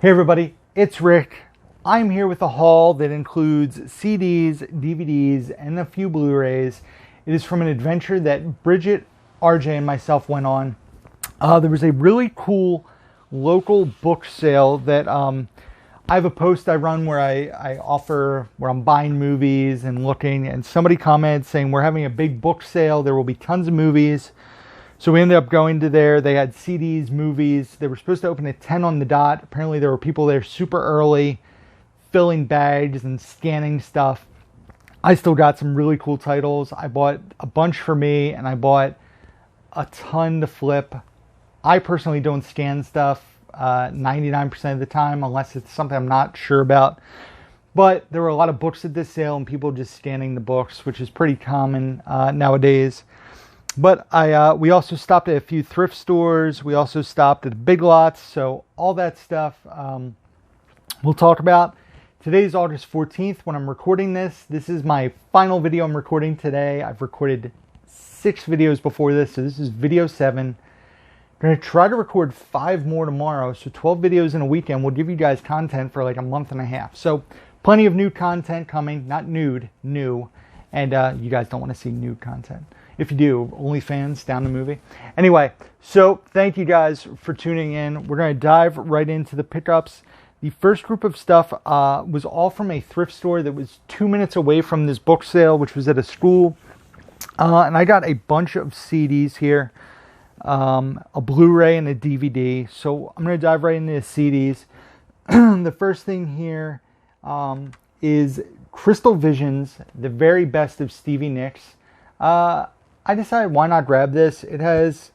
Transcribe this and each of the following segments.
Hey everybody, it's Rick. I'm here with a haul that includes CDs, DVDs, and a few Blu-rays. It is from an adventure that Bridget, RJ, and myself went on. There was a really cool local book sale that I have a post I run where I offer, where I'm buying movies and looking, and somebody commented saying we're having a big book sale. There will be tons of movies. So we ended up going to there. They had CDs, movies. They were supposed to open at 10 on the dot. Apparently there were people there super early, filling bags and scanning stuff. I still got some really cool titles. I bought a bunch for me, and I bought a ton to flip. I personally don't scan stuff 99% of the time, unless it's something I'm not sure about. But there were a lot of books at this sale, and people just scanning the books, which is pretty common nowadays. But we also stopped at a few thrift stores. We also stopped at Big Lots. So all that stuff we'll talk about. Today's August 14th when I'm recording this. This is my final video I'm recording today. I've recorded 6 videos before this. So this is video 7. I'm going to try to record 5 more tomorrow. So 12 videos in a weekend will give you guys content for like a month and a half. So plenty of new content coming. Not nude, new. And you guys don't want to see nude content. If you do, OnlyFans, down the movie. Anyway, so thank you guys for tuning in. We're going to dive right into the pickups. The first group of stuff was all from a thrift store that was 2 minutes away from this book sale, which was at a school. And I got a bunch of CDs here, a Blu-ray and a DVD. So I'm going to dive right into the CDs. The first thing here is Crystal Visions, the very best of Stevie Nicks. I decided why not grab this. It has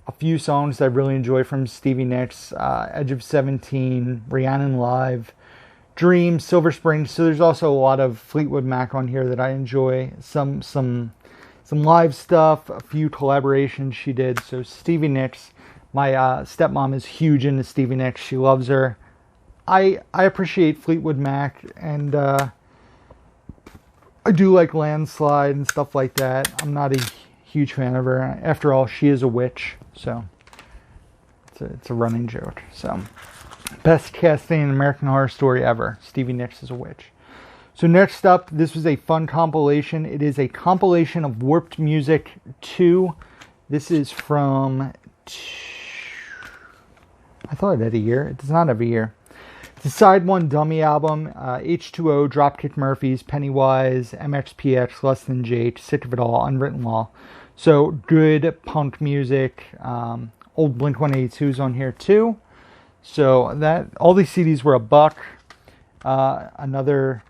a few songs that I really enjoy from Stevie Nicks. Edge of 17, Rhiannon Live, Dream, Silver Spring. So there's also a lot of Fleetwood Mac on here that I enjoy. Some live stuff, a few collaborations she did. So Stevie Nicks, my stepmom is huge into Stevie Nicks. She loves her. I appreciate Fleetwood Mac, and I do like Landslide and stuff like that. I'm not a huge fan of her. After all, she is a witch, so it's a running joke. So, best casting in American Horror Story ever. Stevie Nicks is a witch. So next up, this was a fun compilation. It is a compilation of Warped Music 2. This is from, I thought it had a year. It does not have a year. The Side 1 Dummy album, H2O, Dropkick Murphys, Pennywise, MXPX, Less Than Jake, Sick of It All, Unwritten Law. So good punk music. Old Blink-182's on here too. So that all these CDs were $1. Another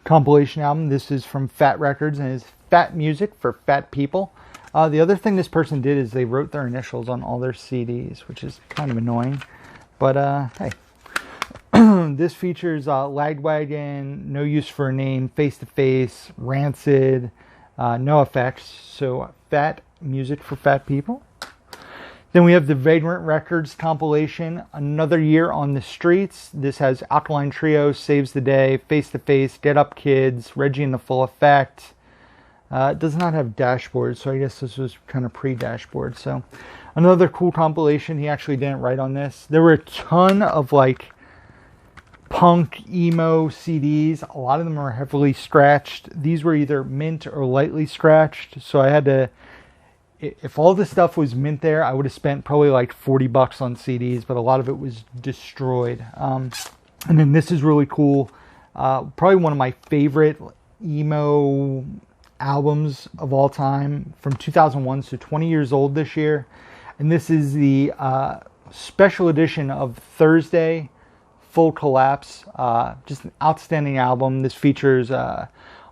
compilation album. This is from Fat Records and is Fat Music for Fat People. The other thing this person did is they wrote their initials on all their CDs, which is kind of annoying. But hey. This features Lagwagon, No Use for a Name, Face to Face, Rancid, No Effects. So fat music for fat people. Then we have the Vagrant Records compilation, Another Year on the Streets. This has Alkaline Trio, Saves the Day, Face to Face, Get Up Kids, Reggie in the Full Effect. It does not have dashboard, so I guess this was kind of pre-dashboard. So another cool compilation. He actually didn't write on this. There were a ton of like punk emo CDs. A lot of them are heavily scratched. These were either mint or lightly scratched. So I had to, if all the stuff was mint there, I would have spent probably like $40 on CDs, but a lot of it was destroyed. And then this is really cool. Probably one of my favorite emo albums of all time from 2001. So 20 years old this year. And this is the special edition of Thursday, Full Collapse. Just an outstanding album. This features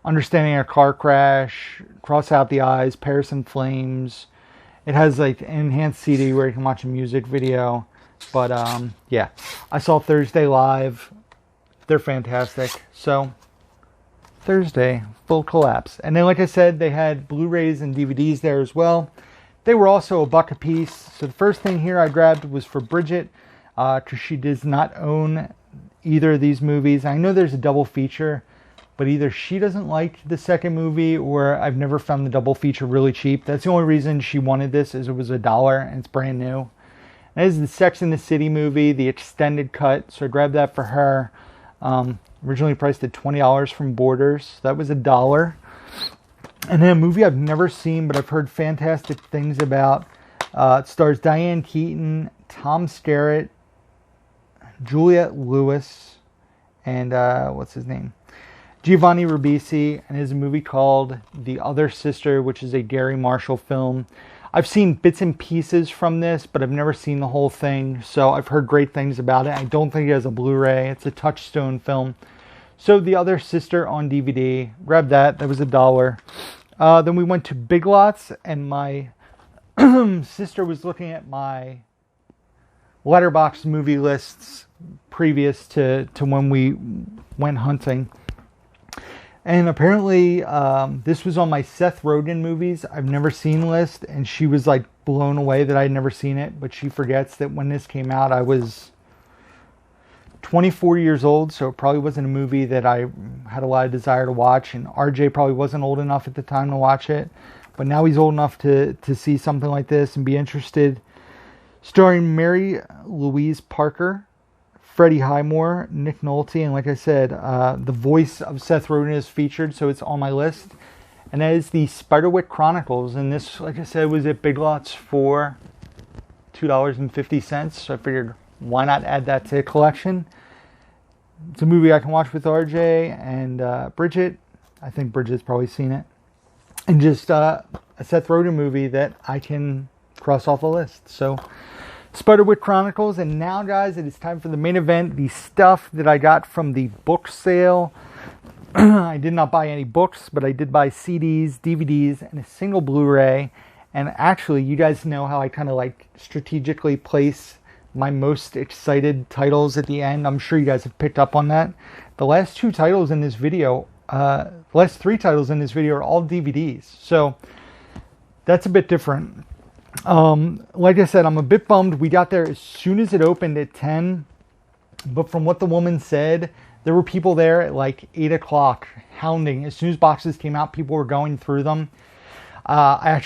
Understanding a Car Crash, Cross Out the Eyes, Paris in Flames. It has like an enhanced CD where you can watch a music video. But yeah, I saw Thursday live. They're fantastic. So Thursday, Full Collapse. And then like I said, they had Blu-rays and DVDs there as well. They were also $1 a piece. So the first thing here I grabbed was for Bridget, because she does not own either of these movies. I know there's a double feature, but either she doesn't like the second movie, or I've never found the double feature really cheap. That's the only reason she wanted this, is it was $1 and it's brand new. That is the Sex and the City movie, the extended cut. So I grabbed that for her. Originally priced at $20 from Borders. That was $1. And then a movie I've never seen, but I've heard fantastic things about. It stars Diane Keaton, Tom Skerritt, Juliette Lewis, and what's his name? Giovanni Ribisi, and it is a movie called The Other Sister, which is a Gary Marshall film. I've seen bits and pieces from this, but I've never seen the whole thing, so I've heard great things about it. I don't think it has a Blu-ray. It's a Touchstone film. So The Other Sister on DVD. Grabbed that. That was $1. Then we went to Big Lots, and my sister was looking at my Letterboxd movie lists previous to when we went hunting. And apparently this was on my Seth Rogen movies I've never seen list, and she was like blown away that I'd never seen it, but she forgets that when this came out I was 24 years old, so it probably wasn't a movie that I had a lot of desire to watch, and RJ probably wasn't old enough at the time to watch it, but now he's old enough to see something like this and be interested. Starring Mary Louise Parker, Freddie Highmore, Nick Nolte, and like I said, the voice of Seth Rogen is featured, so it's on my list. And that is the Spiderwick Chronicles, and this, like I said, was at Big Lots for $2.50, so I figured, why not add that to the collection? It's a movie I can watch with RJ and Bridget. I think Bridget's probably seen it. And just a Seth Rogen movie that I can cross off a list. So, Spiderwick Chronicles. And now, guys, it is time for the main event. The stuff that I got from the book sale. I did not buy any books, but I did buy CDs, DVDs, and a single Blu-ray. And actually, you guys know how I kind of like strategically place my most excited titles at the end. I'm sure you guys have picked up on that. The last two titles in this video, the last three titles in this video are all DVDs. So that's a bit different. Like I said, I'm a bit bummed. We got there as soon as it opened at 10. But from what the woman said, there were people there at like 8 o'clock hounding. As soon as boxes came out, people were going through them. I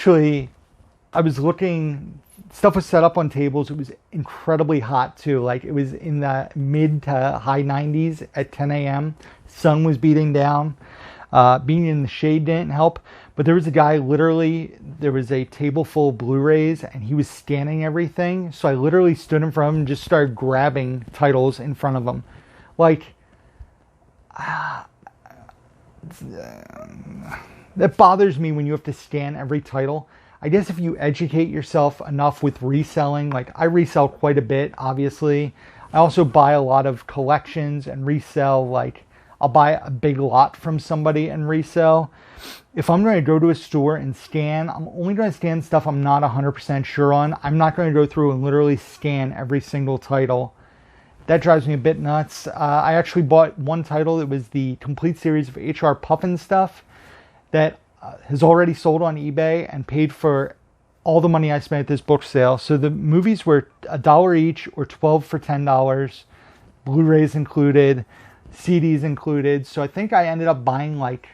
was looking, stuff was set up on tables. It was incredibly hot too. Like it was in the mid to high 90s at 10 a.m. Sun was beating down. Being in the shade didn't help. But there was a guy, literally, there was a table full of Blu-rays and he was scanning everything. So I literally stood in front of him and just started grabbing titles in front of him. Like, that bothers me when you have to scan every title. I guess if you educate yourself enough with reselling, like I resell quite a bit, obviously. I also buy a lot of collections and resell, like I'll buy a big lot from somebody and resell. If I'm going to go to a store and scan, I'm only going to scan stuff I'm not 100% sure on. I'm not going to go through and literally scan every single title. That drives me a bit nuts. I actually bought one title that was the complete series of H.R. Puffin stuff that has already sold on eBay and paid for all the money I spent at this book sale. So the movies were $1 each or 12 for $10. Blu-rays included, CDs included. So I think I ended up buying like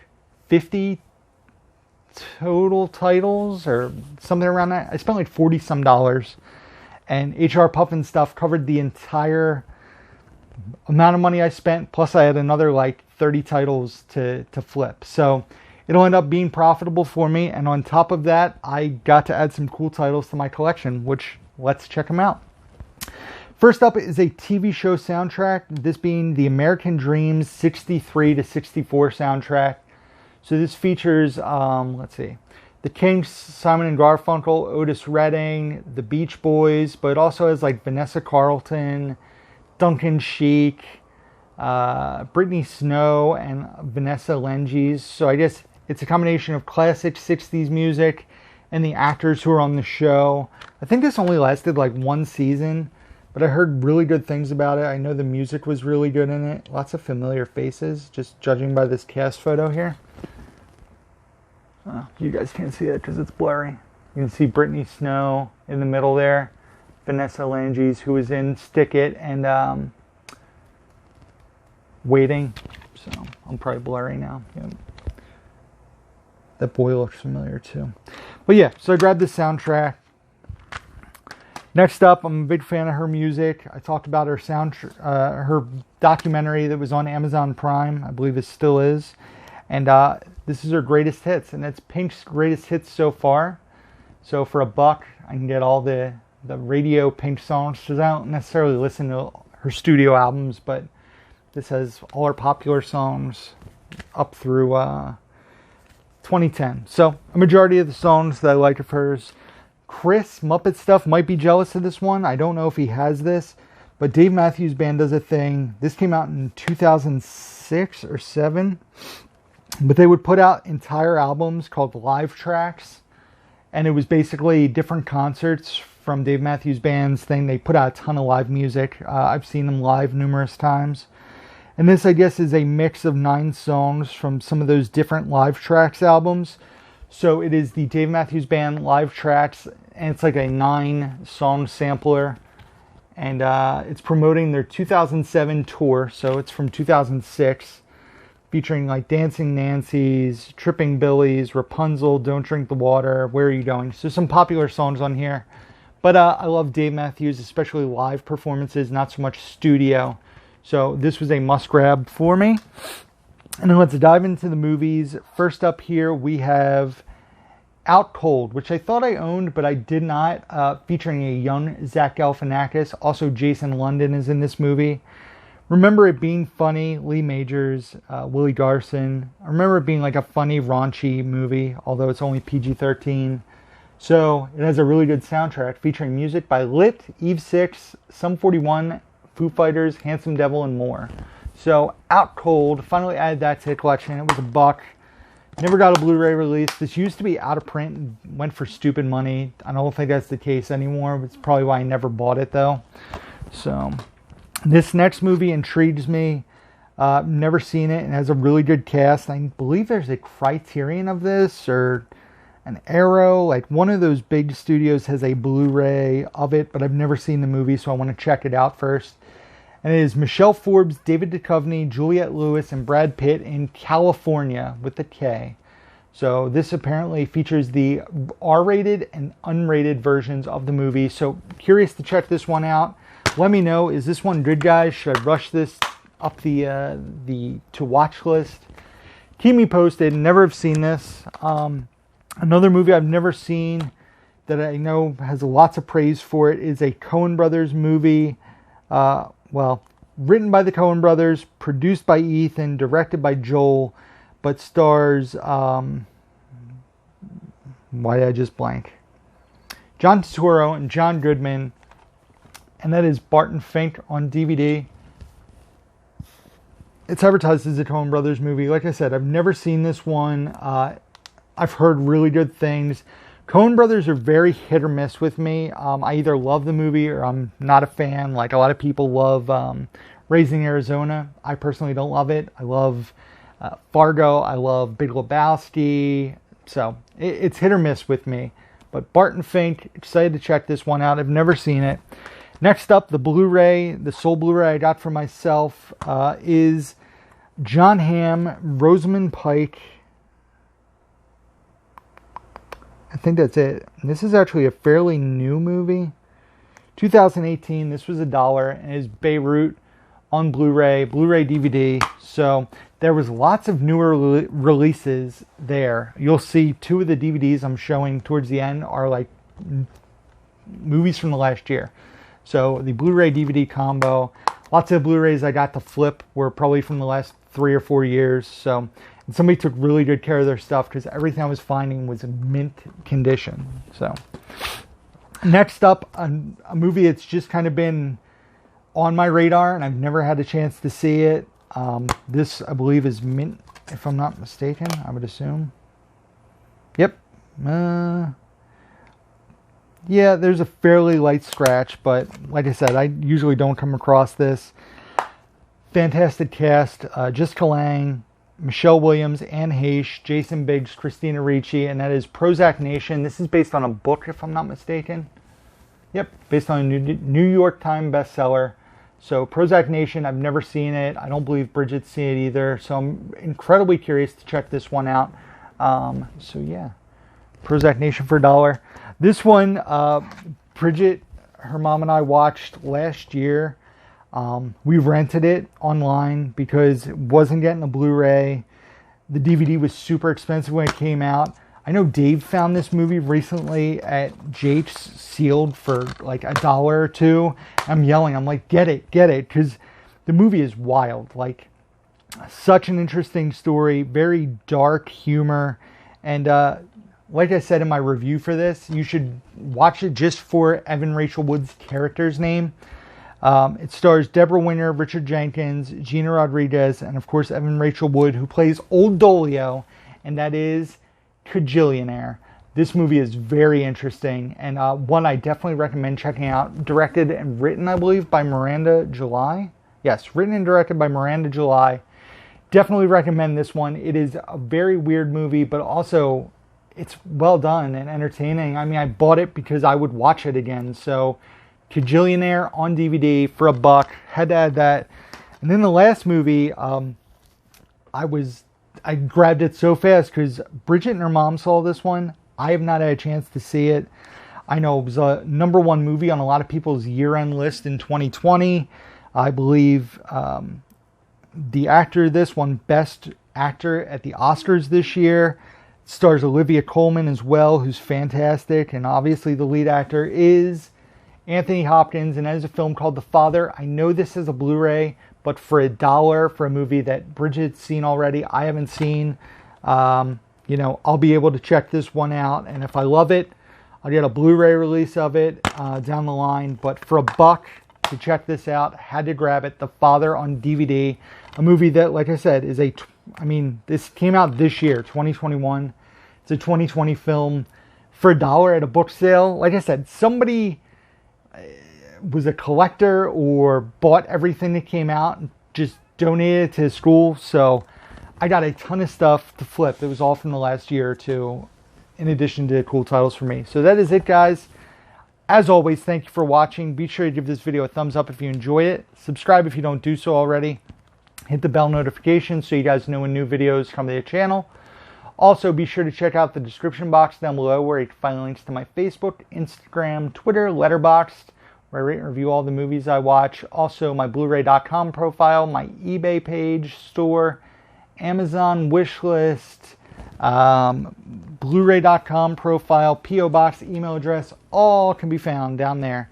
50 total titles or something around that. I spent like 40 some dollars, and H.R. Puffin stuff covered the entire amount of money I spent, plus I had another like 30 titles to flip. So it'll end up being profitable for me, and on top of that, I got to add some cool titles to my collection, which let's check them out. First up is a TV show soundtrack, this being the American Dreams 63 to 64 soundtrack. So this features, let's see, the Kinks, Simon and Garfunkel, Otis Redding, the Beach Boys, but it also has like Vanessa Carlton, Duncan Sheik, Brittany Snow, and Vanessa Lenges. So I guess it's a combination of classic 60s music and the actors who are on the show. I think this only lasted like one season, but I heard really good things about it. I know the music was really good in it. Lots of familiar faces, just judging by this cast photo here. You guys can't see it because it's blurry. You can see Brittany Snow in the middle there. Vanessa Lenges, who was in Stick It and Waiting. So I'm probably blurry now. Yep. That boy looks familiar too. But yeah, so I grabbed the soundtrack. Next up, I'm a big fan of her music. I talked about her her documentary that was on Amazon Prime. I believe it still is. And this is her greatest hits, and it's Pink's greatest hits so far. So for $1, I can get all the radio Pink songs. Because I don't necessarily listen to her studio albums, but this has all her popular songs up through 2010. So a majority of the songs that I like of hers. Chris, Muppet Stuff, might be jealous of this one. I don't know if he has this, but Dave Matthews Band does a thing. This came out in 2006 or 7, but they would put out entire albums called live tracks, and it was basically different concerts from Dave Matthews Band's thing. They put out a ton of live music. I've seen them live numerous times. And this, I guess, is a mix of 9 songs from some of those different live tracks albums. So it is the Dave Matthews Band live tracks, and it's like a 9-song sampler. And it's promoting their 2007 tour, so it's from 2006, featuring like Dancing Nancy's, Tripping Billy's, Rapunzel, Don't Drink the Water, Where Are You Going? So some popular songs on here. But I love Dave Matthews, especially live performances, not so much studio. So this was a must-grab for me. And then let's dive into the movies. First up here, we have Out Cold, which I thought I owned, but I did not, featuring a young Zach Galifianakis. Also, Jason London is in this movie. Remember it being funny. Lee Majors, Willie Garson. I remember it being like a funny, raunchy movie, although it's only PG-13. So it has a really good soundtrack featuring music by Lit, Eve 6, Sum 41, Foo Fighters, Handsome Devil, and more. So, Out Cold, finally added that to the collection. It was $1. Never got a Blu-ray release. This used to be out of print and went for stupid money. I don't think that's the case anymore. It's probably why I never bought it, though. So, this next movie intrigues me. Never seen it, and has a really good cast. I believe there's a Criterion of this, or an Arrow. Like, one of those big studios has a Blu-ray of it, but I've never seen the movie, so I want to check it out first. And it is Michelle Forbes, David Duchovny, Juliette Lewis, and Brad Pitt in California with the K. So this apparently features the R-rated and unrated versions of the movie. So curious to check this one out. Let me know, is this one good, guys? Should I rush this up the to watch list? Keep me posted. Never have seen this. Another movie I've never seen that I know has lots of praise for it is a Coen Brothers movie. Well, written by the Coen Brothers, produced by Ethan, directed by Joel, but stars, why did I just blank? John Turturro and John Goodman, and that is Barton Fink on DVD. It's advertised as a Coen Brothers movie. Like I said, I've never seen this one. I've heard really good things. Coen Brothers are very hit or miss with me. I either love the movie or I'm not a fan. Like a lot of people love Raising Arizona. I personally don't love it. I love Fargo. I love Big Lebowski. So it's hit or miss with me. But Barton Fink, excited to check this one out. I've never seen it. Next up, the Blu-ray, the sole Blu-ray I got for myself is John Hamm, Rosamund Pike. I think that's it. This is actually a fairly new movie. 2018. This was $1, and it is Beirut on Blu-ray, Blu-ray DVD. So there was lots of newer releases there. You'll see 2 of the DVDs I'm showing towards the end are like movies from the last year. So the Blu-ray DVD combo. Lots of Blu-rays I got to flip were probably from the last 3 or 4 years. So. And somebody took really good care of their stuff because everything I was finding was in mint condition. So, next up, a movie that's just kind of been on my radar and I've never had a chance to see it. This, I believe, is mint, if I'm not mistaken, I would assume. Yep. Yeah, there's a fairly light scratch, but like I said, I usually don't come across this. Fantastic cast. Jessica Lange, Michelle Williams, Anne Heche, Jason Biggs, Christina Ricci, and that is Prozac Nation. This is based on a book, if I'm not mistaken. Yep, based on a New York Times bestseller. So Prozac Nation, I've never seen it. I don't believe Bridget's seen it either. So I'm incredibly curious to check this one out. So yeah, Prozac Nation for $1. This one, Bridget, her mom and I watched last year. We rented it online because it wasn't getting a Blu-ray. The DVD was super expensive when it came out. I know Dave found this movie recently at Jake's sealed for like $1 or $2. I'm yelling, I'm like, get it, because the movie is wild. Like, such an interesting story, very dark humor, and like I said in my review for this, you should watch it just for Evan Rachel Wood's character's name. It stars Deborah Winter, Richard Jenkins, Gina Rodriguez, and of course Evan Rachel Wood, who plays Old Dolio, and that is Kajillionaire. This movie is very interesting, and one I definitely recommend checking out. Directed and written, I believe, by Miranda July. Yes, written and directed by Miranda July. Definitely recommend this one. It is a very weird movie, but also it's well done and entertaining. I mean, I bought it because I would watch it again. So, Kajillionaire on DVD for $1. Had to add that. And then the last movie, I grabbed it so fast because Bridget and her mom saw this one. I have not had a chance to see it. I know it was a #1 movie on a lot of people's year-end list in 2020. I believe the actor of this won Best Actor at the Oscars this year. It stars Olivia Colman as well, who's fantastic. And obviously the lead actor is Anthony Hopkins, and that is a film called The Father. I know this is a Blu-ray, but for $1 for a movie that Bridget's seen already, I haven't seen, I'll be able to check this one out. And if I love it, I'll get a Blu-ray release of it down the line. But for $1 to check this out, had to grab it. The Father on DVD, a movie that, like I said, is this came out this year, 2021. It's a 2020 film for $1 at a book sale. Like I said, somebody was a collector or bought everything that came out and just donated it to his school. So I got a ton of stuff to flip. It was all from the last year or two, in addition to cool titles for me. So that is it, guys. As always, thank you for watching. Be sure to give this video a thumbs up if you enjoy it. Subscribe if you don't do so already. Hit the bell notification so you guys know when new videos come to the channel. Also, be sure to check out the description box down below where you can find links to my Facebook, Instagram, Twitter, Letterboxd, where I rate and review all the movies I watch. Also, my Blu-ray.com profile, my eBay page, store, Amazon wishlist, Blu-ray.com profile, P.O. box, email address, all can be found down there.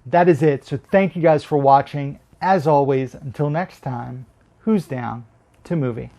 That is it. So thank you guys for watching. As always, until next time, who's down to movie?